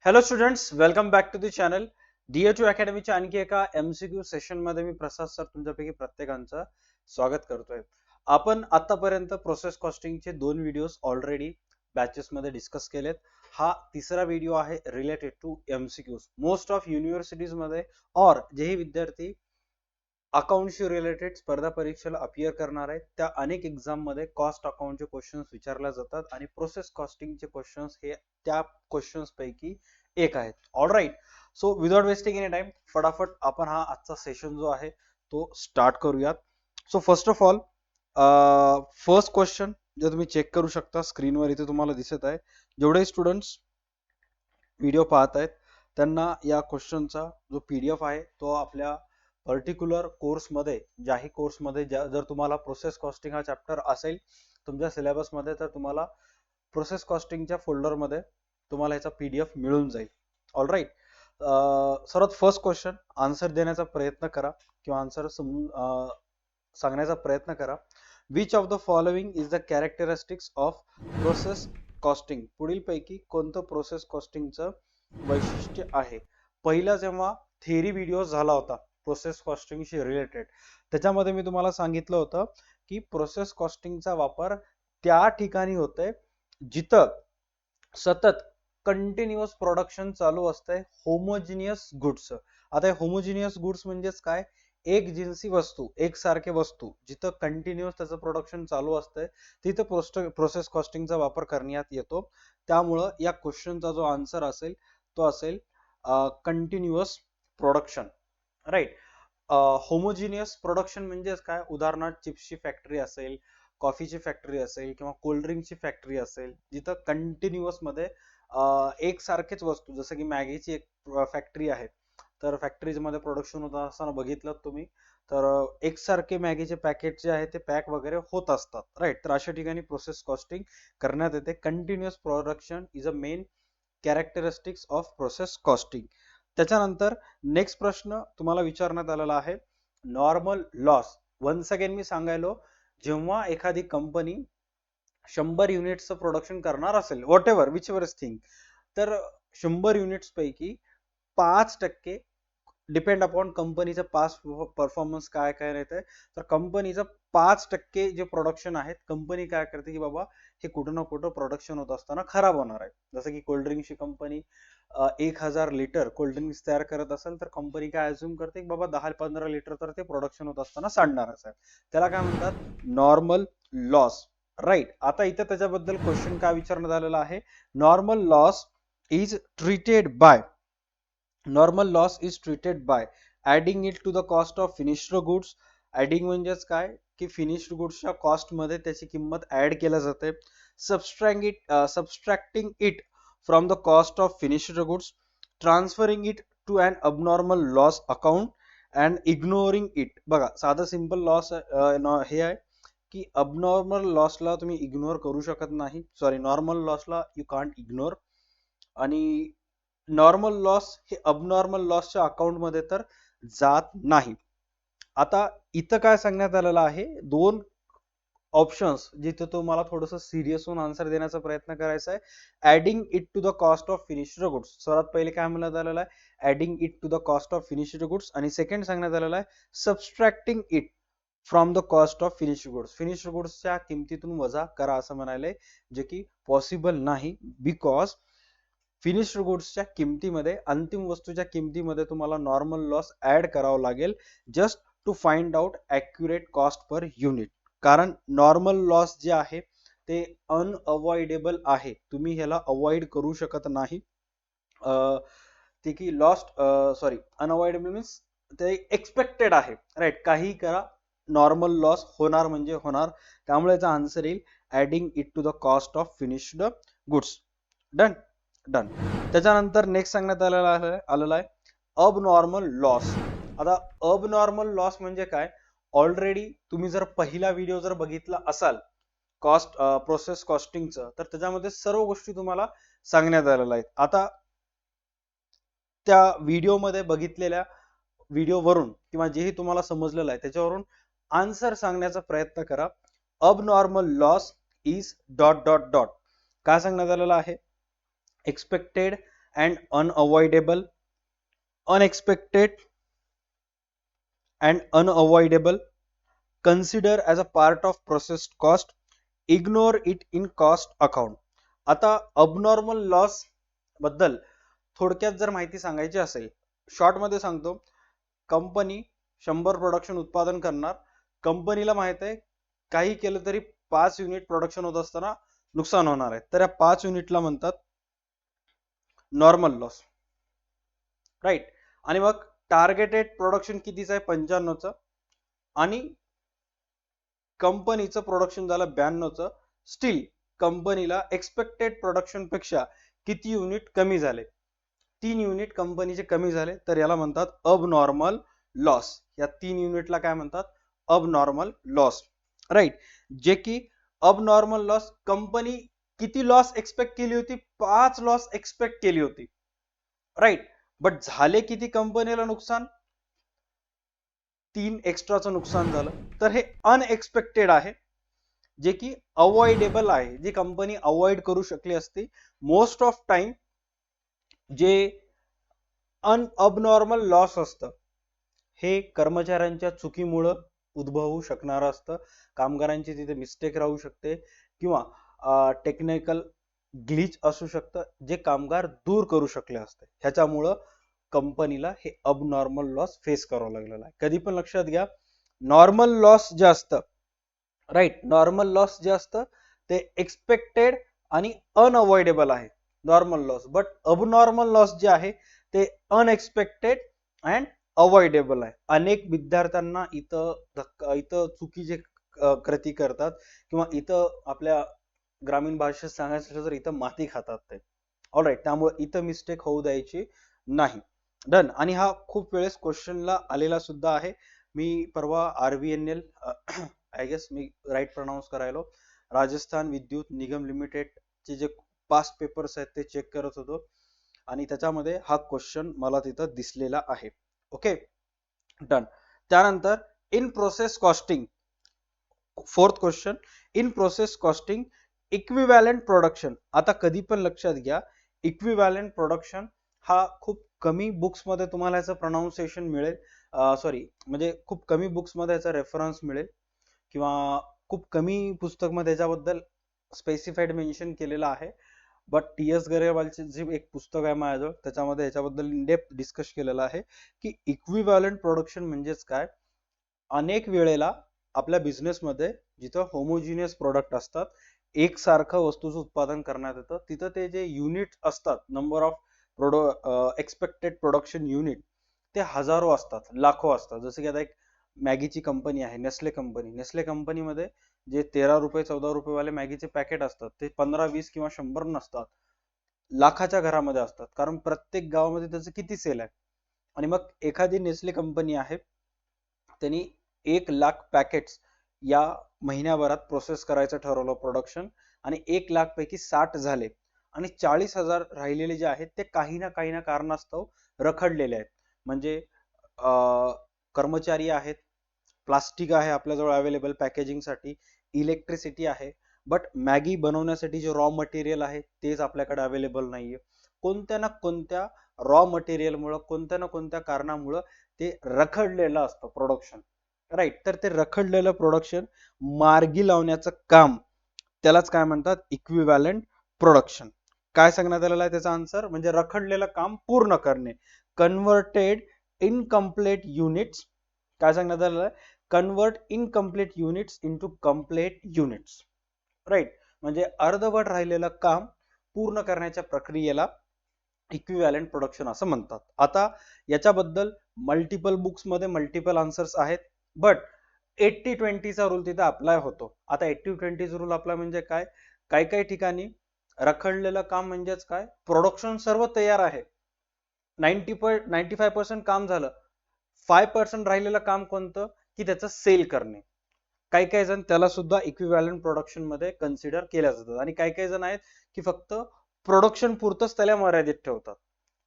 Hello students, welcome back to the channel. DHU अकॅडमीच्या आणखी एका MCQ सेशन मध्ये मी प्रसाद सर तुमच्यापैकी प्रत्येकांचं स्वागत करतोय. आपण आतापर्यंत प्रोसेस कॉस्टिंगचे 2 व्हिडिओज ऑलरेडी बॅचेस मध्ये डिस्कस केलेत. हा तिसरा व्हिडिओ आहे related to MCQs. Most of universities मध्ये और जेही विद्यार्थी अकाउंटशी रिलेटेड स्पर्धा परीक्षेला अपियर करणार आहेत त्या अनेक एक्झाम मध्ये कॉस्ट अकाउंटचे क्वेश्चन्स विचारले जातात आणि प्रोसेस कॉस्टिंगचे क्वेश्चन्स हे त्या क्वेश्चन्स पैकी एक आहेत. All right, so without wasting any time फटाफट आपण हा आजचा सेशन जो आहे तो स्टार्ट करूयात. So first of all first question जे तुम्ही चेक करू शकता स्क्रीनवर इथे तुम्हाला दिसत आहे. जेवढे स्टुडंट्स व्हिडिओ पाहत आहेत त्यांना या क्वेश्चनचा जो PDF आहे तो आपल्या पर्टिक्युलर कोर्समध्ये ज्याही कोर्समध्ये जर तुम्हाला प्रोसेस कॉस्टिंग हा चॅप्टर असेल तुमच्या सिलेबसमध्ये तर तुम्हाला प्रोसेस कॉस्टिंगच्या फोल्डरमध्ये तुम्हाला याचा PDF मिळून जाईल. ऑलराईट, सर्वात फर्स्ट क्वेश्चन आन्सर देण्याचा प्रयत्न करा किंवा आन्सर सांगण्याचा प्रयत्न करा. Which of the following is the characteristics of process costing? पुढील पैकी कोणतं प्रोसेस कॉस्टिंगचं वैशिष्ट्य आहे? पहिला जेव्हा थेरी व्हिडिओ झाला होता प्रोसेस कॉस्टिंगशी रिलेटेड त्याच्यामध्ये मी तुम्हाला सांगितलं होतं की प्रोसेस कॉस्टिंगचा वापर त्या ठिकाणी होतोय जिथं सतत कंटिन्युअस प्रोडक्शन चालू असतंय होमोजिनियस गुड्स. आता होमोजिनियस गुड्स म्हणजेच काय? एक जिन्सी वस्तू, एकसारखे वस्तू जिथं कंटिन्युअस त्याचं प्रोडक्शन चालू असतंय तिथं प्रोसेस कॉस्टिंगचा वापर करण्यात येतो. त्यामुळं या क्वेश्चनचा जो आन्सर असेल तो असेल continuous production. Right, homogeneous production म्हणजेच काय? उदाहरणार्थ चिप्सची फॅक्टरी असेल, कॉफीची फॅक्टरी असेल किंवा कोल्ड्रिंकची फॅक्टरी असेल जिथं कंटिन्युअस मध्ये एकसारखेच वस्तू, जसं की मॅगीची एक फॅक्टरी आहे तर फॅक्टरीज मध्ये प्रोडक्शन होत असताना बघितलं तुम्ही तर एकसारखे मॅगीचे पॅकेट जे आहे ते पॅक वगैरे होत असतात. राईट, तर अशा ठिकाणी प्रोसेस कॉस्टिंग करण्यात येते. Continuous production is a main characteristics of process costing. त्याच्यानंतर नेक्स्ट प्रश्न तुम्हाला विचारण्यात आलेला आहे नॉर्मल लॉस. वन्स अगेन मी सांगायलो, जेव्हा एखादी कंपनी 100 युनिट्सचं प्रोडक्शन करणार असेल, what ever which ever thing, तर 100 युनिट्स पैकी 5% डिपेंड अपॉन कंपनीचं पास्ट परफॉर्मन्स काय काय राहतंय तर कंपनीचं 5% जे प्रोडक्शन आहेत कंपनी काय करते की बाबा हे कुठं ना कुठं प्रोडक्शन होत असताना खराब होणार आहे. जसं की कोल्ड्रिंकची कंपनी 1000 लिटर कोल्ड्रिंक्स तयार करत असेल तर कंपनी काय अज्युम करते की बाबा 10-15 लिटर तर ते प्रोडक्शन होत असताना सांडणारच आहे. त्याला काय म्हणतात? Normal loss. राईट, आता इथे त्याच्याबद्दल क्वेश्चन काय विचारण्यात आलेला आहे? Normal loss is treated by adding it to the cost of finished goods. Adding म्हणजेच काय की फिनिश्ड गुड्सच्या कॉस्ट मध्ये त्याची किंमत ऍड केल्या जाते. Subtracting it from the cost of finished goods, transferring it to an abnormal loss account and ignoring it. बघा, साधा सिंपल लॉस हे आहे की अबनॉर्मल लॉसला तुम्ही इग्नोर करू शकत नाही. सॉरी, नॉर्मल लॉसला यू कांट इग्नोर. आणि नॉर्मल लॉस हे अबनॉर्मल लॉसच्या अकाउंट मध्ये तर जात नाही. आता इथं काय सांगण्यात आलेलं आहे? 2 ऑप्शन्स जिथे तुम्हाला थोडस सिरियस होऊन आन्सर देण्याचा प्रयत्न करायचा आहे. Adding it to the cost of finished goods. सर्वात पहिले काय म्हणण्यात आलेलं आहे? Adding it to the cost of finished goods. आणि सेकंड सांगण्यात आलेलं आहे subtracting it from the cost of finished goods. Finished गुड्सच्या किमतीतून वजा करा असं म्हणायलंय, जे की पॉसिबल नाही. बिकॉज फिनिश्ड गुड्सच्या किमतीमध्ये, अंतिम वस्तूच्या किमतीमध्ये तुम्हाला नॉर्मल लॉस ऍड करावं लागेल just to find out accurate cost per unit. कारण नॉर्मल लॉस जे आहे ते अनअवॉइडेबल आहे, तुम्ही ह्याला अवॉइड करू शकत नाही. ते की अनअवॉइडेबल मीन्स ते एक्सपेक्टेड आहे. राईट, काही करा, नॉर्मल लॉस होणार म्हणजे होणार. त्यामुळे याचा आन्सर येईल adding it to the cost of finished goods. Done. त्याच्यानंतर नेक्स्ट सांगण्यात आलेला आहे अबनॉर्मल लॉस. आता अबनॉर्मल लॉस म्हणजे काय? ऑलरेडी तुम्ही जर पहिला व्हिडिओ जर बघितला असाल प्रोसेस कॉस्टिंगचं तर त्याच्यामध्ये सर्व गोष्टी तुम्हाला सांगण्यात आलेल्या आहेत. आता त्या व्हिडिओमध्ये बघितलेल्या व्हिडिओवरून किंवा जेही तुम्हाला समजलेलं आहे त्याच्यावरून आन्सर सांगण्याचा प्रयत्न करा. Abnormal loss is dot dot dot. काय सांगण्यात आलेलं आहे? Expected and unavoidable, unexpected and unavoidable, consider as a part of processed cost, ignore it in cost account. आता abnormal loss बद्दल थोडक्यात जर माहिती सांगायची असेल, शॉर्ट मध्ये सांगतो. कंपनी 100 प्रोडक्शन उत्पादन करणार, कंपनीला माहित आहे काही केलं तरी 5 युनिट प्रोडक्शन होत असताना नुकसान होणार आहे, तर या 5 युनिटला म्हणतात नॉर्मल लॉस, राईट. आणि मग टार्गेटेड प्रोडक्शन कितीच आहे 95चं, आणि कंपनीचं प्रोडक्शन झालं 92चं, स्टील कंपनीला एक्सपेक्टेड प्रोडक्शन पेक्षा किती युनिट कमी झाले, 3 युनिट कंपनीचे कमी झाले, तर याला म्हणतात अबनॉर्मल लॉस. या 3 युनिटला काय म्हणतात, अबनॉर्मल लॉस, राईट. जे की अबनॉर्मल लॉस, कंपनी किती लॉस एक्सपेक्ट केली होती, 5 लॉस एक्सपेक्ट केली होती, राईट. बट झाले किती कंपनीला नुकसान, 3 एक्स्ट्राचं नुकसान झालं. तर हे अनएक्सपेक्टेड आहे, जे की अवॉइडेबल आहे, जी कंपनी अवॉइड करू शकली असती. मोस्ट ऑफ टाइम जे अबनॉर्मल लॉस असतं हे कर्मचाऱ्यांच्या चुकीमुळे उद्भवू शकणार असतं, कामगारांची तिथे मिस्टेक राहू शकते, किंवा टेक्निकल ग्लिच असू शकतं, जे कामगार दूर करू शकले असते. ह्याच्यामुळं कंपनीला हे अबनॉर्मल लॉस फेस करावं लागलेलं आहे. कधी पण लक्षात घ्या, नॉर्मल लॉस जे असतं, राईट, नॉर्मल लॉस जे असतं ते एक्सपेक्टेड आणि अनअवॉइडेबल आहे, normal loss. But abnormal loss जे आहे ते अनएक्सपेक्टेड अँड अवॉइडेबल आहे. अनेक विद्यार्थ्यांना इथं चुकीचे कृती करतात, किंवा इथं आपल्या ग्रामीण भाषेत सांगायचं तर इथं माती खातात ते, ऑलराईट. त्यामुळे इथं मिस्टेक होऊ द्यायची नाही. डन. आणि हा खूप वेळेस क्वेश्चनला आलेला सुद्धा आहे. मी परवा RVNL आय गेस मी राईट प्रोनाऊन्स करायलो, राजस्थान विद्युत निगम लिमिटेड चे जे पास्ट पेपर्स आहेत ते चेक करत होतो, आणि त्याच्यामध्ये हा क्वेश्चन मला तिथं दिसलेला आहे. Okay, done. त्यानंतर in process costing, fourth question, in process costing equivalent production. आता कधी पण लक्षात घ्या, इक्विव्हॅलंट प्रोडक्शन हा खूप कमी बुक्स मध्ये तुम्हाला याचं प्रोनाउन्सिएशन मिळेल, सॉरी म्हणजे खूप कमी बुक्स मध्ये याचा रेफरन्स मिळेल, किंवा खूप कमी पुस्तक मध्ये याच्याबद्दल स्पेसिफाईड मेन्शन केलेलं आहे. बट TS गरेवालचे जे एक पुस्तक आहे माझ्याजवळ, त्याच्यामध्ये याच्याबद्दल इन डेप्थ डिस्कस केलेलं आहे की इक्विव्हॅलंट प्रोडक्शन म्हणजेच काय. अनेक वेळेला आपल्या बिझनेसमध्ये जिथं होमोजिनियस प्रोडक्ट असतात, एकसारखं वस्तूचं उत्पादन करण्यात येतं, तिथं ते जे युनिट असतात, number of expected production unit, ते हजारो असतात, लाखो असतात. जसं की आता एक मॅगीची कंपनी आहे, नेस्ले कंपनी. नेस्ले कंपनीमध्ये जे 13 रुपये 14 रुपये वाले मॅगीचे पॅकेट असतात, ते 15 20 किंवा 100 नसतात, लाखाच्या घरामध्ये असतात, कारण प्रत्येक गावामध्ये त्याचं किती सेल आहे. आणि मग एखादी नेस्ले कंपनी आहे, त्यांनी 1,00,000 पॅकेट्स या महिन्याभरात प्रोसेस करायचं ठरवलं प्रोडक्शन, आणि 1,00,000 पैकी 60 झाले, आणि 40,000 राहिलेले जे आहेत ते काही ना कारणास्तव रखडलेले आहेत. म्हणजे कर्मचारी आहेत, प्लास्टिक आहे आपल्याजवळ अवेलेबल पॅकेजिंगसाठी, इलेक्ट्रिसिटी आहे, बट मॅगी बनवण्यासाठी जे रॉ मटेरियल आहे तेच आपल्याकडे अवेलेबल नाहीये. कोणत्या ना कोणत्या रॉ मटेरियलमुळं, कोणत्या ना कोणत्या कारणामुळं ते रखडलेलं असतं प्रोडक्शन, राईट. तर ते रखडलेलं प्रोडक्शन मार्गी लावण्याचं काम, त्यालाच काय म्हणतात, इक्विव्हॅलंट प्रोडक्शन. काय सांगण्यात आलेलं आहे त्याचा आन्सर, म्हणजे रखडलेलं काम पूर्ण करणे, कन्व्हर्टेड इनकम्प्लीट युनिट्स. काय सांगण्यात आलेलं आहे, convert incomplete units into complete units, right. म्हणजे अर्धवट राहिलेलं काम पूर्ण करण्याच्या प्रक्रियेला इक्विव्हॅलंट प्रोडक्शन असं म्हणतात. आता याच्याबद्दल मल्टिपल बुक्स मध्ये मल्टिपल आन्सर्स आहेत, बट 80-20 चा रूल तिथे अप्लाय होतो. आता 80-20 रूल अप्लाय म्हणजे काय, काही ठिकाणी रखडलेलं काम म्हणजेच काय, प्रोडक्शन सर्व तयार आहे, 95% काम झालं, 5% राहिलेलं काम कोणतं, की त्याचं सेल करणे. काही जण त्याला सुद्धा इक्विव्हॅलंट प्रोडक्शन मध्ये कन्सिडर केल्या जातात, आणि काही जण आहेत की फक्त प्रोडक्शन पुरतच त्याला मर्यादित ठेवतात.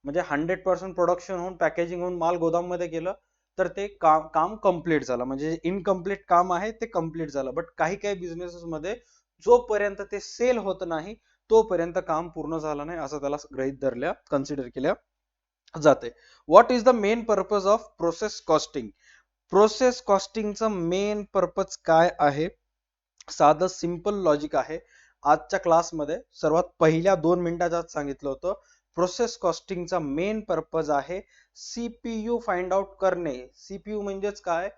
म्हणजे 100% प्रोडक्शन होऊन पॅकेजिंग होऊन माल गोदाम मध्ये गेलं तर ते काम कम्प्लीट झालं, म्हणजे इनकम्प्लीट काम आहे ते कम्प्लीट झालं. बट काही बिझनेसेस मध्ये जोपर्यंत ते सेल होत नाही तोपर्यंत काम पूर्ण झालं नाही असं त्याला गृहीत धरल्या कन्सिडर केल्या जाते. What is the main purpose of process costing? Process कॉस्टिंगचा मेन पर्पज काय आहे? साधं सिंपल लॉजिक आहे. आजच्या क्लासमध्ये सर्वात पहिल्या 2 मिनिटात आज सांगितलं होतं. प्रोसेस कॉस्टिंगचा मेन पर्पज आहे सीपीयू फाइंड आउट करणे. सीपीयू म्हणजेच काय?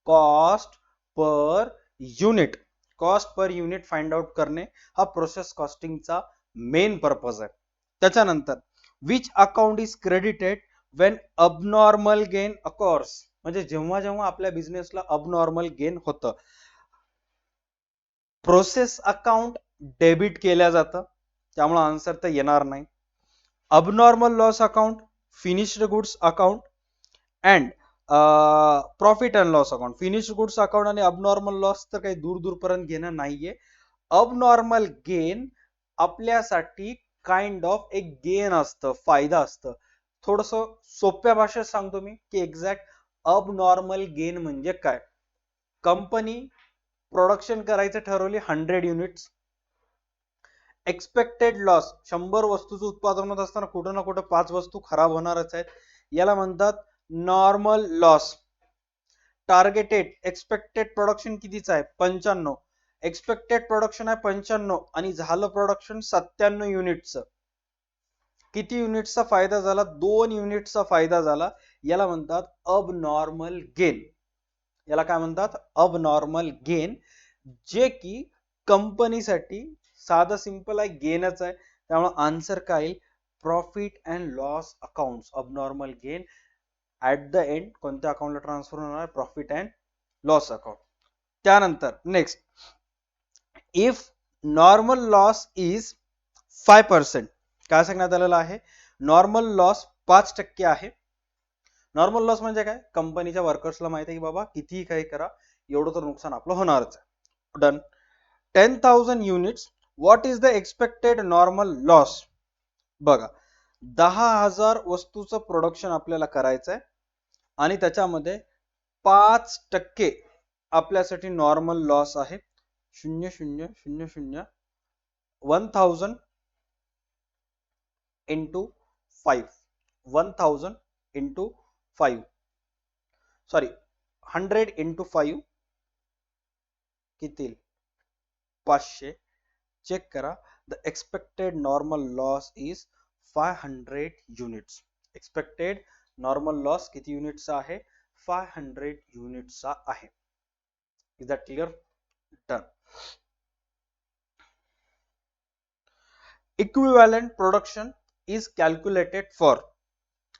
Cost per unit. Cost per unit find out करणे हा प्रोसेस कॉस्टिंगचा मेन पर्पज आहे. त्याच्यानंतर which account is credited when abnormal gain occurs? म्हणजे जेव्हा जेव्हा आपल्या बिझनेसला अबनॉर्मल गेन होतं, प्रोसेस अकाउंट डेबिट केल्या जातं, त्यामुळे आन्सर तर येणार नाही. Abnormal loss account, finished goods account and profit and loss account. Finished goods account आणि अबनॉर्मल लॉस तर काही दूर दूरपर्यंत घेणं नाहीये. अबनॉर्मल गेन आपल्यासाठी काइंड ऑफ एक गेन असतं, फायदा असतं. थोडस सोप्या भाषेत सांगतो मी की एक्झॅक्ट अबनॉर्मल गेन म्हणजे काय. कंपनी प्रोडक्शन करायचं ठरवली 100 युनिट्स, एक्सपेक्टेड लॉस 100 वस्तूचं उत्पादन होत असताना कुठं ना कुठं 5 वस्तू खराब होणारच आहेत, याला म्हणतात normal loss. Targeted expected production कितीच आहे? 95. एक्सपेक्टेड प्रोडक्शन आहे 95 आणि झालं प्रोडक्शन 97 युनिटचं. किती युनिट्सचा फायदा झाला? 2 युनिट्सचा फायदा झाला. याला म्हणतात अबनॉर्मल गेन. याला काय म्हणतात? अबनॉर्मल गेन, जे की कंपनीसाठी साधं सिंपल आहे, गेनच आहे. त्यामुळे आन्सर काय येईल? Profit and loss accounts. Abnormal gain at the end कोणत्या अकाउंटला ट्रान्सफर होणार? Profit and loss account. त्यानंतर next, if normal loss is 5%, काय सांगण्यात आलेलं आहे? नॉर्मल लॉस 5% आहे. नॉर्मल लॉस म्हणजे काय? कंपनीच्या वर्कर्सला माहिती आहे की बाबा कितीही काही करा, एवढं तर नुकसान आपलं होणारच आहे. Done. 10,000 units, what is the expected normal loss? बघा, 10,000 वस्तूचं प्रोडक्शन आपल्याला करायचं आहे आणि त्याच्यामध्ये 5% आपल्यासाठी नॉर्मल लॉस आहे. 0,000 1000 इंटू 5, 1000 इंटू 5, सॉरी 100 इंटू 5 किती? 500. चेक करा. The expected normal loss is 500 units. Expected normal loss किती युनिट्सचा आहे? 500 युनिट्सचा आहे. Is that clear? Done. Equivalent production is calculated for.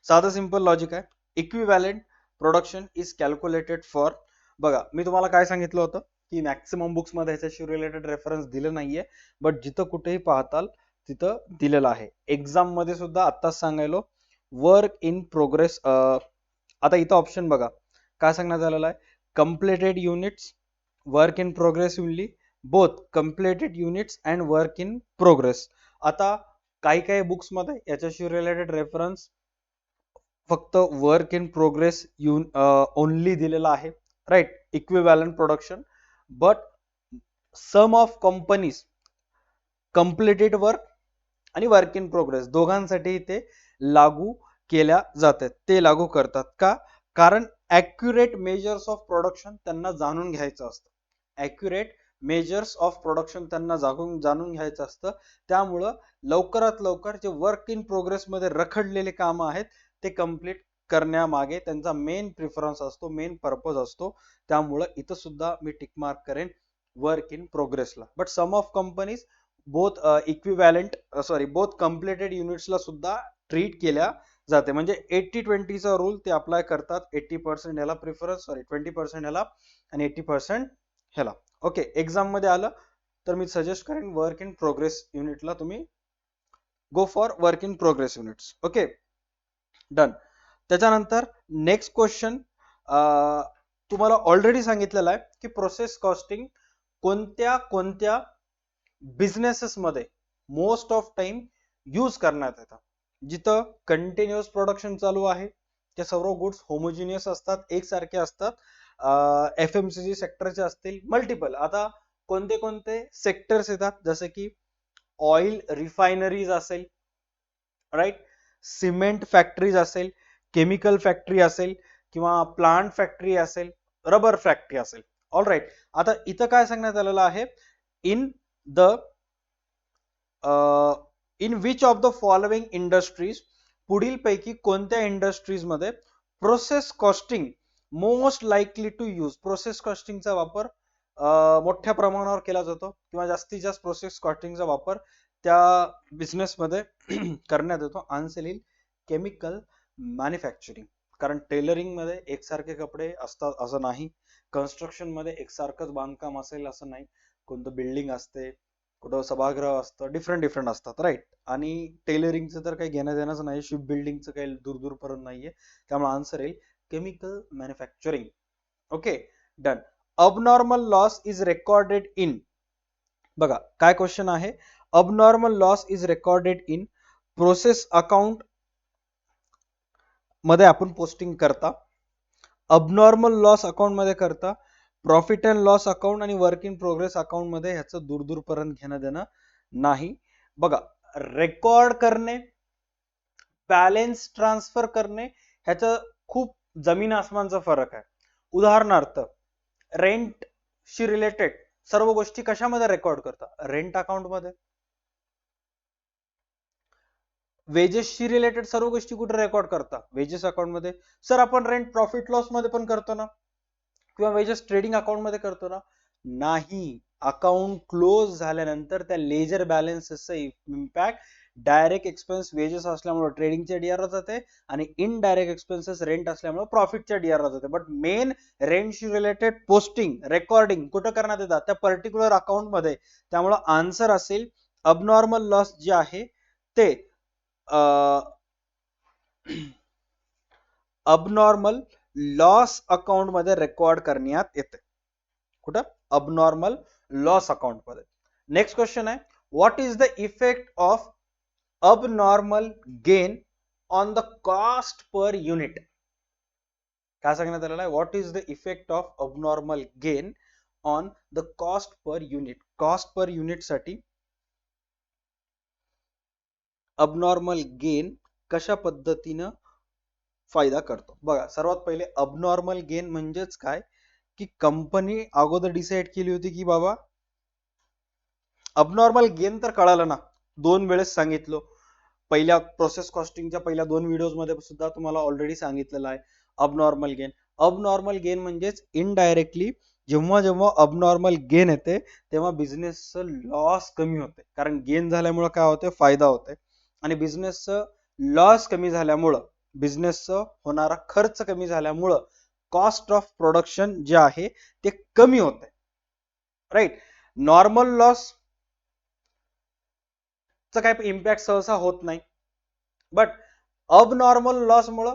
साधं सिंपल लॉजिक आहे. Equivalent production is calculated for. बघा, मी तुम्हाला काय सांगितलं होतं की मॅक्सिमम बुक्स मध्ये ह्याच्याशी रिलेटेड रेफरन्स दिलं नाहीये, बट जिथं कुठेही पाहताल तिथं दिलेलं आहे. एक्झाम मध्ये सुद्धा आत्ताच सांगायलो, वर्क इन प्रोग्रेस. आता इथं ऑप्शन बघा काय सांगण्यात आलेलं आहे? Completed units, work in progress only, both completed units and work in progress. आता काही काही बुक्स मध्ये याच्याशी रिलेटेड रेफरन्स फक्त वर्क इन प्रोग्रेस ओनली दिलेला आहे, right? Equivalent production. But some of companies completed work आणि वर्क इन प्रोग्रेस दोघांसाठी ते लागू केल्या जातात. ते लागू करतात का? कारण ॲक्युरेट मेजर्स ऑफ प्रोडक्शन त्यांना जाणून घ्यायचं असतं. ॲक्युरेट मेजर्स ऑफ प्रोडक्शन त्यांना जाणून घ्यायचं असतं. त्यामुळं लवकरात लवकर जे वर्क इन प्रोग्रेस मध्ये रखडलेले कामं आहेत ते कम्प्लीट करण्यामागे त्यांचा मेन प्रिफरन्स असतो, मेन पर्पज असतो. त्यामुळं इथं सुद्धा मी टिक मार्क करेन वर्क इन प्रोग्रेसला. But some of companies both equivalent both completed युनिट्सला सुद्धा ट्रीट केल्या जाते. म्हणजे 80-20 चा रूल ते अप्लाय करतात. 80% ह्याला प्रिफरन्स, 20% ह्याला आणि 80% ह्याला. ओके, एक्झाम मध्ये आलं तर मी सजेस्ट करेन वर्क इन प्रोग्रेस युनिटला तुम्ही go for work in progress units. Okay, done. त्याच्यानंतर नेक्स्ट क्वेश्चन, तुम्हाला ऑलरेडी सांगितलेलं आहे की प्रोसेस कॉस्टिंग कोणत्या कोणत्या बिझनेसेस मध्ये मोस्ट ऑफ टाइम यूज करण्यात येतं. जिथं कंटिन्युअस प्रोडक्शन चालू आहे, ते सर्व गुड्स होमोजिनियस असतात, एकसारखे असतात. FMCG सेक्टरचे असतील, मल्टिपल. आता कोणते कोणते सेक्टर्स येतात? जसे की ऑइल रिफायनरीज असेल, राईट, सिमेंट फॅक्टरीज असेल, केमिकल फॅक्टरी असेल किंवा प्लांट फॅक्टरी असेल, रबर फॅक्टरी असेल. All right. आता इथं काय सांगण्यात आलेलं आहे, in the in which of the following industries, पुढील पैकी कोणत्या इंडस्ट्रीज मध्ये process costing most likely to use, process कॉस्टिंगचा वापर मोठ्या प्रमाणावर केला जातो किंवा जास्तीत जास्त प्रोसेस कॉस्टिंगचा वापर त्या बिझनेस मध्ये करण्यात येतो. आन्सर येईल केमिकल मॅन्युफॅक्चरिंग. कारण टेलरिंग मध्ये एकसारखे कपडे असतात असं नाही, कन्स्ट्रक्शन मध्ये एकसारखंच बांधकाम असेल असं नाही, कोणतं बिल्डिंग असते, कुठं सभागृह असतं, डिफरंट डिफरंट असतात, राईट. आणि टेलरिंगचं तर काही घेणं देणंच नाही, शिप बिल्डिंगचं काही दूर दूरपर्यंत नाहीये. त्यामुळे आन्सर येईल chemical manufacturing. Okay, done. Abnormal loss is recorded in, बघा काय क्वेश्चन आहे, abnormal loss is recorded in process account मध्ये आपण पोस्टिंग करता, अबनॉर्मल लॉस अकाउंट मध्ये करता, प्रॉफिट अँड लॉस अकाउंट आणि वर्क इन प्रोग्रेस अकाउंट मध्ये ह्याचं दूर दूरपर्यंत घेणं देणं नाही. बघा, रेकॉर्ड करणे, बॅलन्स ट्रान्सफर करणे ह्याचं खूप जमीन आसमानचा फरक आहे. उदाहरणार्थ रेंट शी रिलेटेड सर्व गोष्टी कशामध्ये रेकॉर्ड करता, रेंट अकाउंट मध्ये. वेजेसशी रिलेटेड सर्व गोष्टी कुठे रेकॉर्ड करता, वेजेस अकाउंट मध्ये. सर आपण रेंट प्रॉफिट लॉस मध्ये पण करतो ना, किंवा वेजेस ट्रेडिंग अकाउंट मध्ये करतो ना, नाही. अकाउंट क्लोज झाल्यानंतर त्या लेजर बॅलन्सचा इम्पॅक्ट डायरेक्ट एक्सपेन्स वेजेस असल्यामुळे ट्रेडिंगच्या डीआरला जाते आणि इनडायरेक्ट एक्सपेन्सेस रेंट असल्यामुळे प्रॉफिटच्या डीआरला जाते. बट मेन रेंटशी रिलेटेड पोस्टिंग रेकॉर्डिंग कुठं करण्यात येतात, त्या पर्टिक्युलर अकाउंट मध्ये. त्यामुळे आन्सर असेल अबनॉर्मल लॉस जे आहे ते अबनॉर्मल लॉस अकाउंट मध्ये रेकॉर्ड करण्यात येते. कुठं, अबनॉर्मल लॉस अकाउंट मध्ये. नेक्स्ट क्वेश्चन आहे, what is the effect of abnormal gain on the cost per unit. काय सांगण्यात आलेलं आहे, what is the effect of abnormal gain on the cost per unit. Cost per unit साठी abnormal gain कशा पद्धतीनं फायदा करतो. बघा, सर्वात पहिले अबनॉर्मल गेन म्हणजेच काय, की कंपनी अगोदर डिसाइड केली होती की बाबा अबनॉर्मल गेन तर कळालं ना, दोन वेळेस सांगितलं. पहिल्या प्रोसेस कॉस्टिंगच्या पहिल्या 2 व्हिडिओज मध्ये सुद्धा तुम्हाला ऑलरेडी सांगितलेलं आहे अबनॉर्मल गेन. अबनॉर्मल गेन म्हणजेच इनडायरेक्टली जेव्हा जेव्हा अबनॉर्मल गेन येते तेव्हा बिझनेसचं लॉस कमी होते, कारण गेन झाल्यामुळे काय होते, फायदा होते. आणि बिझनेसचं लॉस कमी झाल्यामुळं, बिझनेसचं होणारा खर्च कमी झाल्यामुळं कॉस्ट ऑफ प्रोडक्शन जे आहे ते कमी होते, राईट. नॉर्मल लॉस चा काही इम्पॅक्ट सहसा होत नाही, बट अबनॉर्मल लॉस मुळे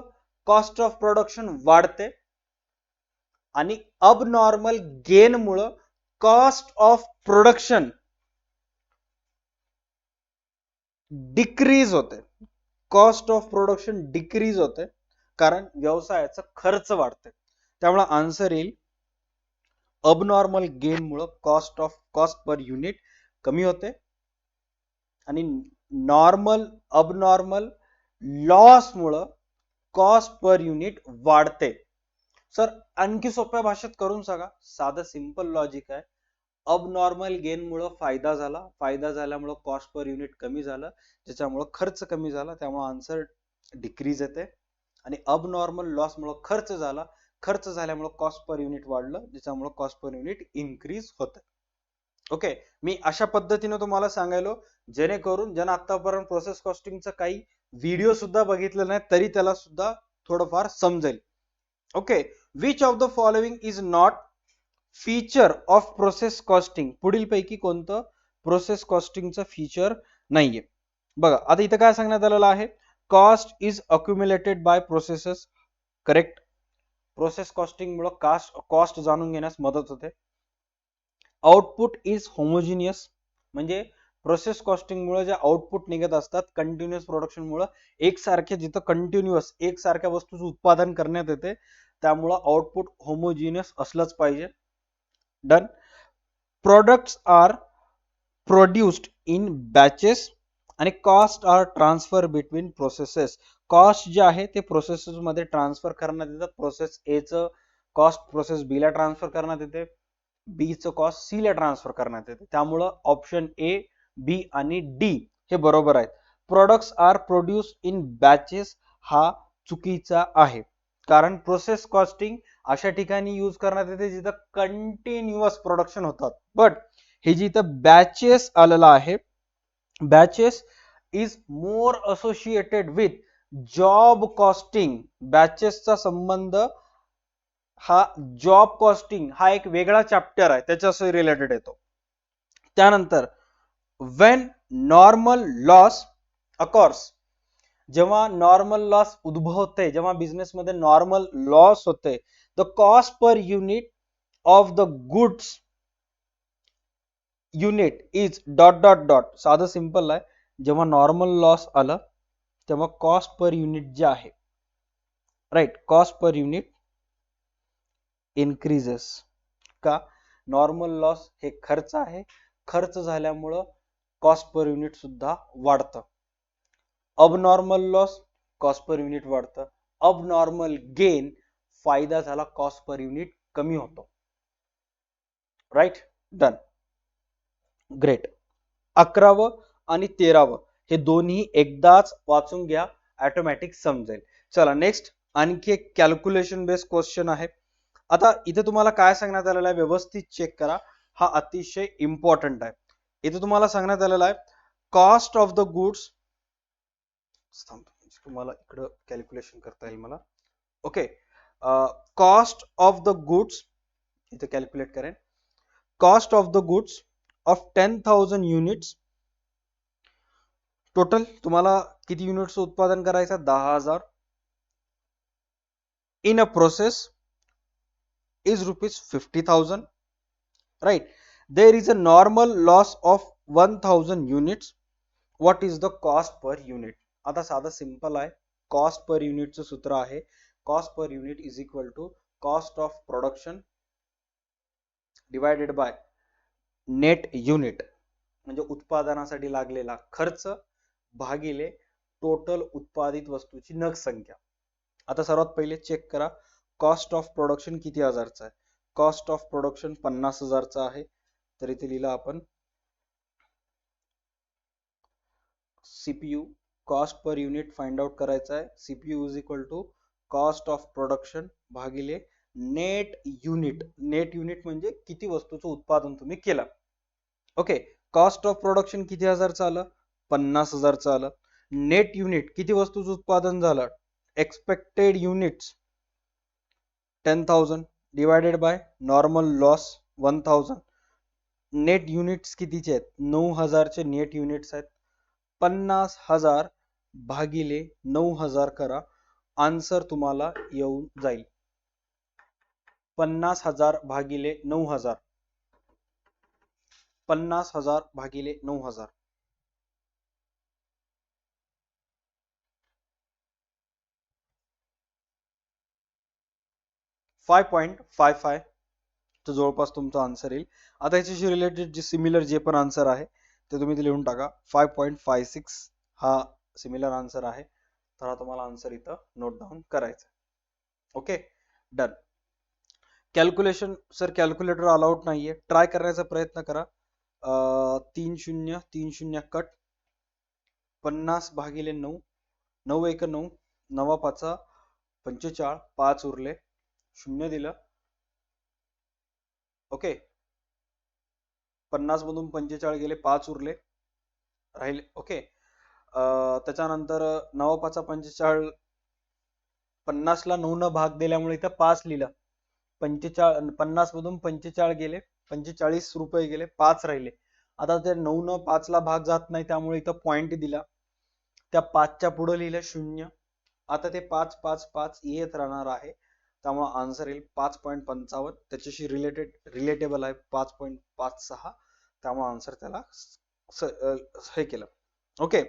कॉस्ट ऑफ प्रोडक्शन वाढते आणि अबनॉर्मल गेन मुळे कॉस्ट ऑफ प्रोडक्शन डिक्रीज होते. कॉस्ट ऑफ प्रोडक्शन डिक्रीज होते कारण व्यवसायाचा खर्च वाढते. त्यामुळे आन्सर येईल अबनॉर्मल गेन मुळे कॉस्ट पर युनिट कमी होते आणि अबनॉर्मल लॉस मुळे कॉस्ट पर युनिट वाढते. सर आणखी सोप्या भाषेत करून सांगा. साधं सिंपल लॉजिक आहे. अबनॉर्मल गेन मुळे फायदा झाला, फायदा झाल्यामुळे कॉस्ट पर युनिट कमी झालं, ज्याच्यामुळे खर्च कमी झाला, त्यामुळे आन्सर डिक्रीज येते. आणि अबनॉर्मल लॉस मुळे खर्च झाला, खर्च झाल्यामुळे कॉस्ट पर युनिट वाढलं, ज्याच्यामुळे कॉस्ट पर युनिट इन्क्रीज होते. ओके, मी अशा पद्धतीने तुम्हाला सांगायलो जेणेकरून ज्यांना आतापर्यंत प्रोसेस कॉस्टिंगचा काही व्हिडिओ सुद्धा बघितलं नाही तरी त्याला सुद्धा थोडंफार समजेल. Okay, which of the following is not feature of process costing, पुढील पैकी कोणतं प्रोसेस कॉस्टिंगचं फीचर नाहीये. बघा, आता इथं काय सांगण्यात आलेलं आहे, cost is accumulated by processes. Correct. Process costing मुळे कॉस्ट जाणून घेण्यास मदत होते. आउटपुट इज होमोजिनियस, म्हणजे प्रोसेस कॉस्टिंग मुळे जे आउटपुट निघत असतात कंटिन्युअस प्रोडक्शन मुळे एकसारखे, जिथं कंटिन्युअस एकसारख्या वस्तूचं उत्पादन करण्यात येते त्यामुळे आउटपुट होमोजिनियस असलंच पाहिजे. Done. Products are produced in batches आणि cost are transfer between processes. Cost जे आहे ते प्रोसेसेस मध्ये ट्रान्सफर करण्यात येतात. प्रोसेस ए चं कॉस्ट प्रोसेस बी ला ट्रान्सफर करण्यात येते, बी चं कॉस्ट सी ला ट्रान्सफर करण्यात येते. त्यामुळं ऑप्शन ए, बी आणि डी हे बरोबर आहेत. Products are produce in batches हा चुकीचा आहे, कारण प्रोसेस कॉस्टिंग अशा ठिकाणी यूज करण्यात येते जिथं कंटिन्युअस प्रोडक्शन होतात. बट हे जे इथं बॅचेस आलेला आहे, batches is more associated with job costing. बॅचेसचा संबंध हा जॉब कॉस्टिंग हा एक वेगळा चॅप्टर आहे, त्याच्याशी रिलेटेड येतो. त्यानंतर व्हेन नॉर्मल लॉस अकॉर्स, जेव्हा नॉर्मल लॉस उद्भवते, जेव्हा बिझनेस मध्ये नॉर्मल लॉस होते, the cost per unit of the goods unit is dot dot dot. साधं सिंपल आहे, जेव्हा नॉर्मल लॉस आलं तेव्हा कॉस्ट पर युनिट जे आहे, right, cost per unit increases. का? नॉर्मल लॉस हे खर्च आहे, खर्च झाल्यामुळं कॉस्ट पर युनिट सुद्धा वाढतं. Abnormal loss cost per unit वाढतं. अबनॉर्मल गेन फायदा झाला, कॉस्ट पर युनिट कमी होतो. Right, done, great. 11व आणि 13व हे दोन्ही एकदाच वाचून घ्या, ऑटोमॅटिक समजेल. चला नेक्स्ट आणखी एक कॅल्क्युलेशन बेस्ड क्वेश्चन आहे. आता इथे तुम्हाला काय सांगण्यात आलेलं आहे व्यवस्थित चेक करा, हा अतिशय इम्पॉर्टंट आहे. इथे तुम्हाला सांगण्यात आलेलं आहे कॉस्ट ऑफ द गुड्स, तुम्हाला इकडं कॅल्क्युलेशन करता येईल मला. Okay, cost of the goods इथे कॅल्क्युलेट करेन. Cost of the goods of 10,000 units, total तुम्हाला किती युनिट्सचं उत्पादन करायचं? 10,000. In a process is rupees 50,000. Right, there is a normal loss of 1,000 units. What is the cost per unit? आता साधा simple आहे, cost पर युनिटचं सूत्र आहे cost per unit is equal to cost of production divided by net unit, म्हणजे उत्पादनासाठी लागलेला खर्च भागिले टोटल उत्पादित वस्तूची नग संख्या. आता सर्वात पहिले चेक करा, कॉस्ट ऑफ प्रोडक्शन किती हजारचा आहे? कॉस्ट ऑफ प्रोडक्शन 50,000चा आहे, तर इथे लिहिलं आपण CPU cost per unit find out करायचा आहे. CPU is equal to cost of production भागिले नेट युनिट. नेट युनिट म्हणजे किती वस्तूचं उत्पादन तुम्ही केलं. ओके, कॉस्ट ऑफ प्रोडक्शन किती हजारचं आलं? 50,000चं आलं. नेट युनिट किती वस्तूचं उत्पादन झालं? Expected units 10,000 divided by normal loss 1,000. Net units कितीचे आहेत? 9,000चे नेट युनिट्स आहेत. 50,000 भागिले 9,000 करा, आन्सर तुम्हाला येऊन जाईल 50,000 भागिले 9,000. 50,000 भागिले 9,000 5.55 तर जवळपास तुमचा आन्सर येईल. आता याच्याशी रिलेटेड जे सिमिलर जे पण आन्सर आहे ते तुम्ही इथे लिहून टाका. 5.56 हा सिमिलर आन्सर आहे, तर हा तुम्हाला आन्सर इथं नोट डाऊन करायचा. Okay, done. Calculation sir calculator allowed नाहीये, ट्राय करण्याचा प्रयत्न करा. 3 0 3 0 कट, 50 भागिले 9, 9 1 9, 9 5 45, 5 उरले, 0 दिलं. ओके, 50 मधून 45 गेले, 5 उरले राहिले. ओके, त्याच्यानंतर 9 5 45, 50 ला 9 न भाग दिल्यामुळे इथं 5 लिहिलं. 50 मधून 45 गेले, 45 रुपये गेले, 5 राहिले. आता ते 9 न 5 ला भाग जात नाही, त्यामुळे इथं पॉइंट दिला, त्या 5च्या पुढे लिहिलं 0. आता ते 5 5 5 येत राहणार आहे, त्यामुळे आन्सर येईल 5.55. त्याच्याशी रिलेटेबल आहे 5.56, त्यामुळे आन्सर त्याला हे केलं. Okay,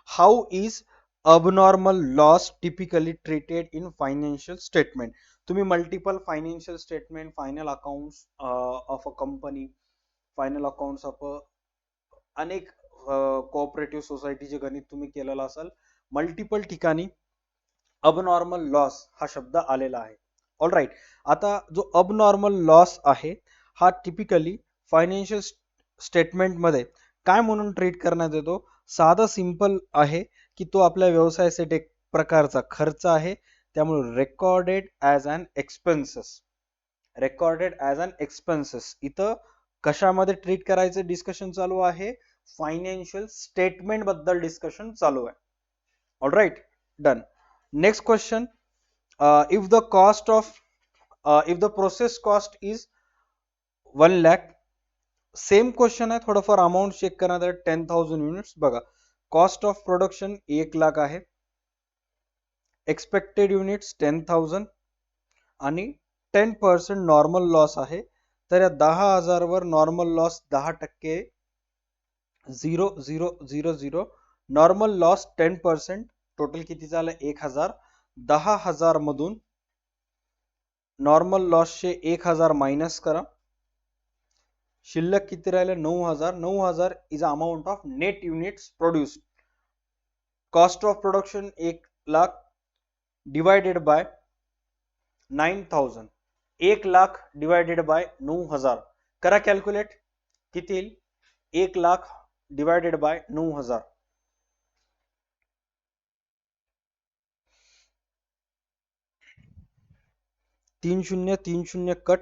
how is abnormal loss typically treated in financial statement? तुम्ही multiple financial statement, final accounts of a company, final accounts of a अनेक कोऑपरेटिव्ह सोसायटीचे गणित तुम्ही केलेलं असाल, मल्टिपल ठिकाणी अबनॉर्मल लॉस हा शब्द आलेला आहे. All right. आता जो अबनॉर्मल लॉस आहे हा टिपिकली फायनान्शियल स्टेटमेंटमध्ये काय म्हणून ट्रीट करण्यात येतो? साधा सिंपल आहे की तो आपल्या व्यवसायासाठी एक प्रकारचा खर्च आहे, त्यामुळे recorded as an expenses. Recorded as an expenses इथं कशामध्ये ट्रीट करायचं डिस्कशन चालू आहे? फायनान्शियल स्टेटमेंट बद्दल डिस्कशन चालू आहे. All right, done. Next question. If the cost of if the process cost is 1 lakh. Same question आहे, थोडंफार अमाऊंट चेक करण्यात आहे. 10,000 युनिट्स. बघा, कॉस्ट ऑफ प्रोडक्शन 1 लाख आहे, एक्सपेक्टेड युनिट्स 10,000 आणि 10% नॉर्मल लॉस आहे. तर या 10,000 were normal loss 10%, 0,000. Normal loss 10%, total किती झालं? 1,000. 10,000 मधून नॉर्मल लॉसचे 1,000 मायनस करा, शिल्लक किती राहिले? 9,000. 9,000 is amount of net units produced. Cost of production 1 lakh divided by 9,000. 1 lakh divided by 9,000. करा कॅल्क्युलेट, किती येईल? 1 लाख डिवायडेड बाय 9,000. 30 30 कट,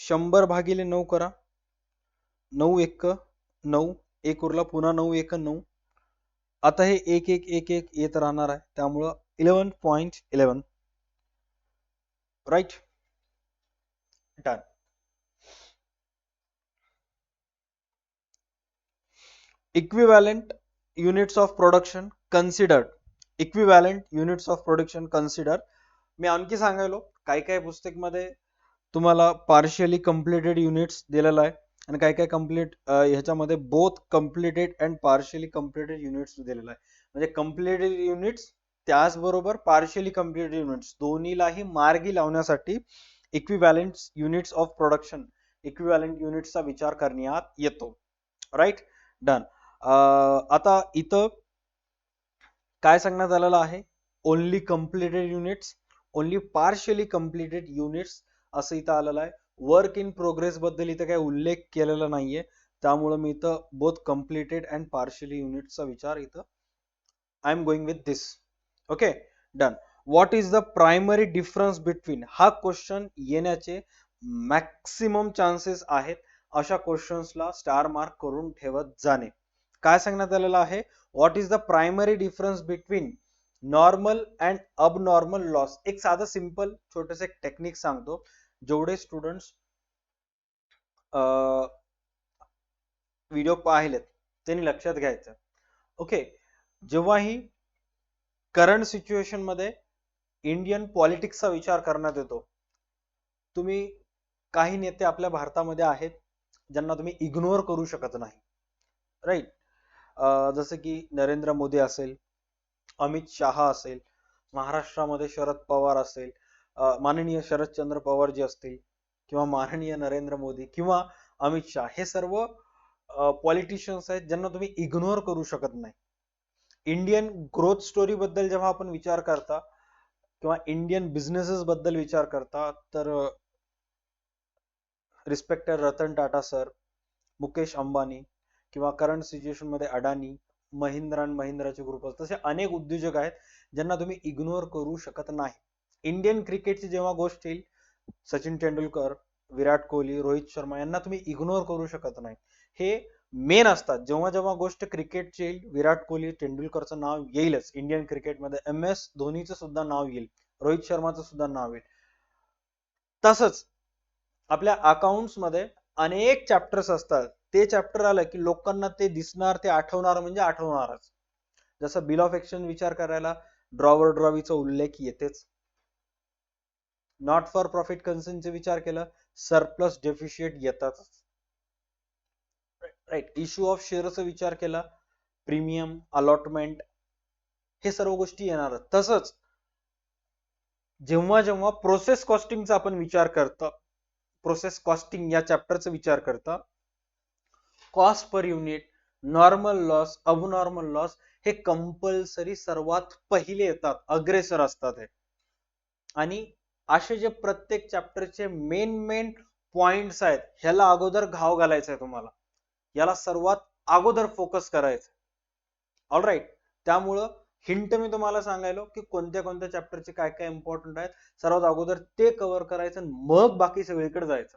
100 भागिले 9 करा, 9 1 9, 1 उरला, पुन्हा 9 1 9. आता हे 1 1 1 1 येत राहणार आहे, त्यामुळं 11.11. Right, done. Equivalent units of production considered. Equivalent units of production consider. मी आणखी सांगायलो, काही काही पुस्तकमध्ये तुम्हाला पार्शियली कम्प्लिटेड युनिट्स दिलेला आहे आणि काही काही कम्प्लीट ह्याच्यामध्ये both completed and partially completed units दिलेला आहे. म्हणजे कम्प्लिटेड युनिट्स त्याचबरोबर पार्शियली कम्प्लिटेड युनिट्स दोन्हीलाही मार्गी लावण्यासाठी equivalent units of production, equivalent युनिट्सचा विचार करण्यात येतो. Right, done. आता इथं काय सांगण्यात आलेलं आहे? Only completed units, only partially completed units असं इथं आलेलं आहे. वर्क इन प्रोग्रेस बद्दल इथं काही उल्लेख केलेला नाहीये, त्यामुळे मी इथं बोथ कम्प्लिटेड अँड पार्शियली युनिट्सचा विचार इथं I am going with this. Okay, done. What is the primary difference between? हा क्वेश्चन येण्याचे मॅक्सिमम चान्सेस आहेत. अशा क्वेश्चन्सला स्टार मार्क करून ठेवत जाणे. काय सांगण्यात आलेलं आहे? What is the primary difference between normal and abnormal loss. एक साधं सिंपल छोटस एक टेक्निक सांगतो, जेवढे स्टुडंट्स व्हिडिओ पाहिलेत त्यांनी लक्षात घ्यायचं. ओके, जेव्हाही करंट सिच्युएशन मध्ये इंडियन पॉलिटिक्सचा विचार करण्यात येतो, तुम्ही काही नेते आपल्या भारतामध्ये आहेत ज्यांना तुम्ही इग्नोर करू शकत नाही. राईट, जसं की नरेंद्र मोदी असेल, अमित शहा असेल, महाराष्ट्रामध्ये शरद पवार असेल, माननीय शरदचंद्र पवार जी असतील, किंवा माननीय नरेंद्र मोदी किंवा अमित शहा, हे सर्व पॉलिटिशियन्स आहेत ज्यांना तुम्ही इग्नोर करू शकत नाही. इंडियन ग्रोथ स्टोरी बद्दल जेव्हा आपण विचार करता किंवा इंडियन बिझनेसेस बद्दल विचार करता, तर रिस्पेक्टेड रतन टाटा सर, मुकेश अंबानी, किंवा करंट सिच्युएशन मध्ये अडानी, महिंद्रा अँड महिंद्राचे ग्रुप, तसे अनेक उद्योजक आहेत ज्यांना तुम्ही इग्नोर करू शकत नाही. इंडियन क्रिकेटची जेव्हा गोष्ट येईल, सचिन तेंडुलकर, विराट कोहली, रोहित शर्मा यांना तुम्ही इग्नोर करू शकत नाही. हे मेन असतात. जेव्हा जेव्हा गोष्ट क्रिकेटची येईल, विराट कोहली, तेंडुलकरचं नाव येईलच. इंडियन क्रिकेटमध्ये MS धोनीचं सुद्धा नाव येईल, रोहित शर्माचं सुद्धा नाव येईल. तसंच आपल्या अकाउंट्स मध्ये अनेक चॅप्टर्स असतात. ते चॅप्टर आलं की लोकांना ते दिसणार, ते आठवणार म्हणजे आठवणारच. जसं बिल ऑफ एक्सचेंज विचार करायला ड्रॉवर ड्रॉवीचा उल्लेख येतेच. नॉट फॉर प्रॉफिट कन्सर्नचे विचार केला, सरप्लस डेफिशिएट येतात. राईट, इश्यू ऑफ शेअरचा विचार केला, प्रीमियम, अलॉटमेंट, हे सर्व गोष्टी येणार. तसंच जेव्हा जेव्हा प्रोसेस कॉस्टिंगचा आपण विचार करतो, प्रोसेस कॉस्टिंग या चॅप्टरचा विचार करता, cost per unit, normal loss, abnormal loss हे कंपल्सरी सर्वात पहिले येतात, अग्रेसर असतात हे. आणि असे जे प्रत्येक चॅप्टरचे मेन पॉइंट्स आहेत ह्याला अगोदर घाव घालायचा आहे तुम्हाला, याला सर्वात अगोदर फोकस करायचं. ऑलराईट, त्यामुळं हिंट मी तुम्हाला सांगायलो की कोणत्या कोणत्या चॅप्टरचे काय काय इम्पॉर्टंट आहेत, सर्वात अगोदर ते कव्हर करायचं, मग बाकी सगळीकडे जायचं.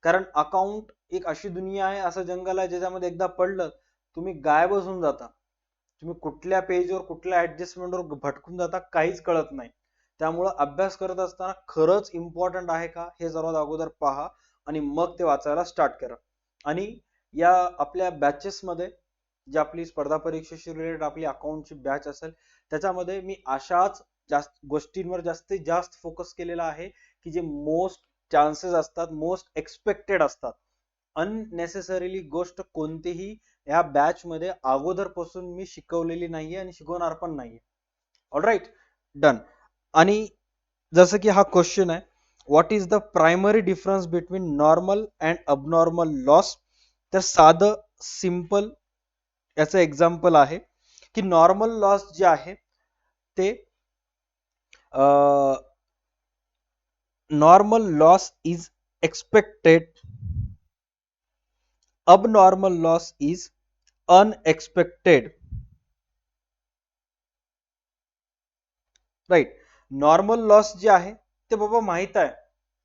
कारण अकाउंट एक अशी दुनिया आहे, असं जंगल आहे ज्याच्यामध्ये एकदा पडलं तुम्ही गायबच होऊन जाता. तुम्ही कुठल्या पेजवर कुठल्या ऍडजस्टमेंटवर भटकून जाता काहीच कळत नाही. त्यामुळं अभ्यास करत असताना खरंच इम्पॉर्टंट आहे का हे सर्वात अगोदर पहा आणि मग ते वाचायला स्टार्ट करा. आणि या आपल्या बॅचेस मध्ये जी आपली स्पर्धा परीक्षेशी रिलेटेड आपली अकाउंटची बॅच असेल त्याच्यामध्ये मी अशाच जास्त गोष्टींवर जास्तीत जास्त फोकस केलेला आहे की जे मोस्ट चान्सेस असतात, मोस्ट एक्सपेक्टेड असतात. अननेसेसरीली गोष्ट कोणतीही या बॅच मध्ये अगोदरपासून मी शिकवलेली नाहीये आणि शिकवणार पण नाहीये. All right, done. आणि जसं की हा क्वेश्चन आहे, what is the primary difference between normal and abnormal loss. तर साधं सिंपल याचं एक्झाम्पल आहे की नॉर्मल लॉस जे आहे ते normal loss is expected, abnormal loss is unexpected. Right, normal loss जे आहे ते बाबा माहित आहे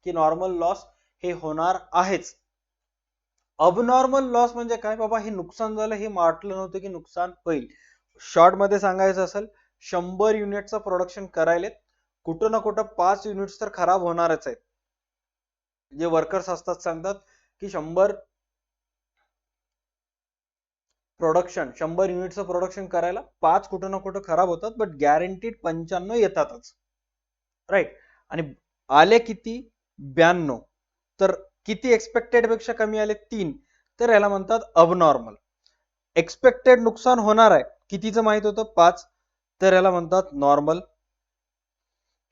की नॉर्मल लॉस हे होणार आहेच. अबनॉर्मल लॉस म्हणजे काय, बाबा हे नुकसान झालं हे म्हटलं नव्हतं की नुकसान होईल. शॉर्ट मध्ये सांगायचं असेल 100 युनिटचं प्रोडक्शन करायलेत, कुठं ना कुठं 5 युनिट्स तर खराब होणारच आहेत. जे वर्कर्स असतात सांगतात की 100 युनिटचं प्रोडक्शन करायला 5 कुठं ना कुठं खराब होतात, बट गॅरंटीड 95 येतातच. राईट, आणि आले किती 92, तर किती एक्सपेक्टेड पेक्षा कमी आले 3, तर याला म्हणतात अबनॉर्मल. एक्सपेक्टेड नुकसान होणार आहे कितीचं माहित होतं 5, तर याला म्हणतात नॉर्मल.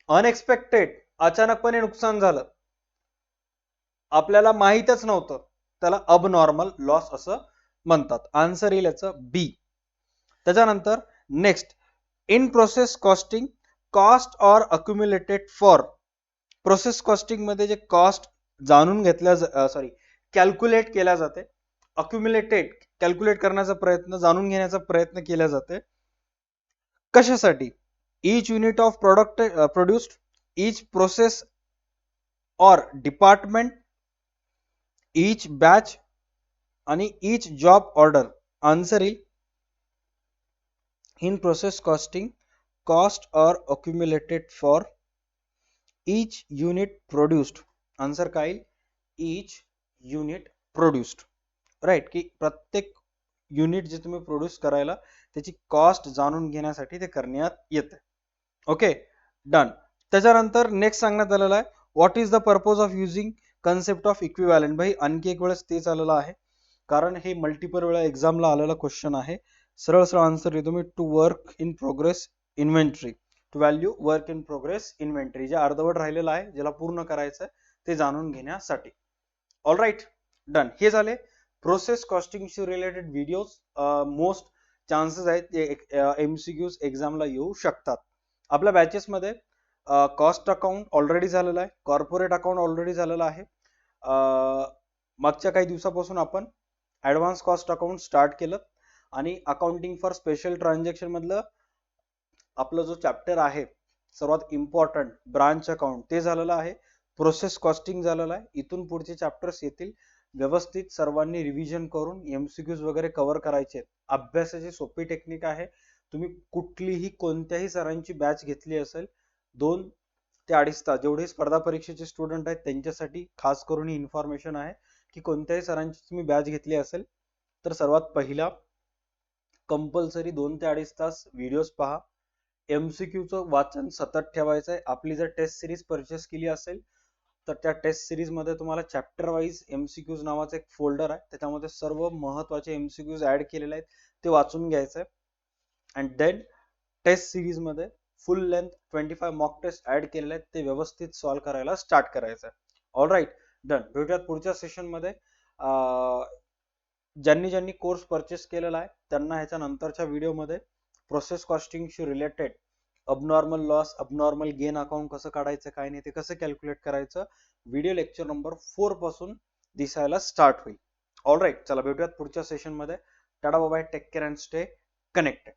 अनएक्सपेक्टेड अचानकपणे नुकसान झालं, आपल्याला माहीतच नव्हतं, त्याला अबनॉर्मल लॉस असं म्हणतात. आन्सर येईल याचं बी. त्याच्यानंतर next, in process costing cost or accumulated for. Process costing मध्ये जे कॉस्ट जाणून घेतल्या कॅल्क्युलेट केल्या जाते, अक्युमुलेटेड कॅल्क्युलेट करण्याचा प्रयत्न, जाणून घेण्याचा प्रयत्न केला जाते. कशासाठी, each unit of product produced, each process or department, each batch आणि each job order. आन्सर येईल in process costing cost or accumulated for each unit produced. Answer काय येईल, each unit produced. राईट, की प्रत्येक युनिट जे तुम्ही produce करायला त्याची कॉस्ट जाणून घेण्यासाठी ते करण्यात येते. Okay, done. त्याच्यानंतर नेक्स्ट सांगण्यात आलेला आहे, what is the purpose of using concept of equivalent. भाई आणखी एक वेळेस तेच आलेलं आहे, कारण हे मल्टिपल वेळा एक्झामला आलेला क्वेश्चन आहे. सरळ सरळ आन्सर देतो मी, to work in progress inventory, to value work in progress inventory. जे अर्धवट राहिलेलं आहे ज्याला पूर्ण करायचं आहे ते जाणून घेण्यासाठी. Alright, done. हे झाले प्रोसेस कॉस्टिंगशी रिलेटेड व्हिडिओज. मोस्ट चान्सेस आहेत ते एमसीक्यूज एक्झामला येऊ शकतात. आपल्या बॅचेस मध्ये कॉस्ट अकाउंट ऑलरेडी झालेला आहे, कॉर्पोरेट अकाउंट ऑलरेडी झालेला आहे. मागच्या काही दिवसापासून आपण ऍडव्हान्स कॉस्ट अकाउंट स्टार्ट केलं आणि अकाउंटिंग फॉर स्पेशल ट्रान्झॅक्शन मधलं आपलं जो चॅप्टर आहे सर्वात इम्पॉर्टंट ब्रांच अकाउंट ते झालेलं आहे. प्रोसेस कॉस्टिंग झालेलं आहे. इथून पुढचे चॅप्टर्स येतील, व्यवस्थित सर्वांनी रिव्हिजन करून एमसीक्यूज वगैरे कव्हर करायचे. अभ्यासाची सोपी टेक्निक आहे. तुम्ही कुठलीही कोणत्याही सरांची बॅच घेतली असेल 2 ते 2.5 तास, जेवढे स्पर्धा परीक्षेचे स्टुडंट आहेत त्यांच्यासाठी खास करून ही इन्फॉर्मेशन आहे की कोणत्याही सरांची तुम्ही बॅच घेतली असेल तर सर्वात पहिला कंपल्सरी 2 ते 2.5 तास व्हिडिओज पहा. एमसीक्यूचं वाचन सतत ठेवायचं आहे. आपली जर टेस्ट सिरीज परचेस केली असेल तर त्या टेस्ट सिरीज मध्ये तुम्हाला चॅप्टर वाईज एमसीक्यूज नावाचं एक फोल्डर आहे, त्याच्यामध्ये सर्व महत्वाचे एमसीक्यूज ऍड केलेले आहेत, ते वाचून घ्यायचं आहे. अँड देन टेस्ट सिरीज मध्ये full length 25 mock test add केलेले आहेत, ते व्यवस्थित सॉल्व्ह करायला स्टार्ट करायचं आहे. All right, done. भेटूयात पुढच्या सेशन मध्ये. ज्यांनी ज्यांनी कोर्स परचेस केलेला आहे त्यांना ह्याच्या नंतरच्या व्हिडिओमध्ये प्रोसेस कॉस्टिंगशी related abnormal loss, abnormal gain account कसं काढायचं, काय नाही ते कसं कॅल्क्युलेट करायचं, व्हिडिओ लेक्चर नंबर 4 पासून दिसायला स्टार्ट होईल. ऑलराईट, चला भेटूयात पुढच्या सेशन मध्ये. Tata bye, take care and stay connected.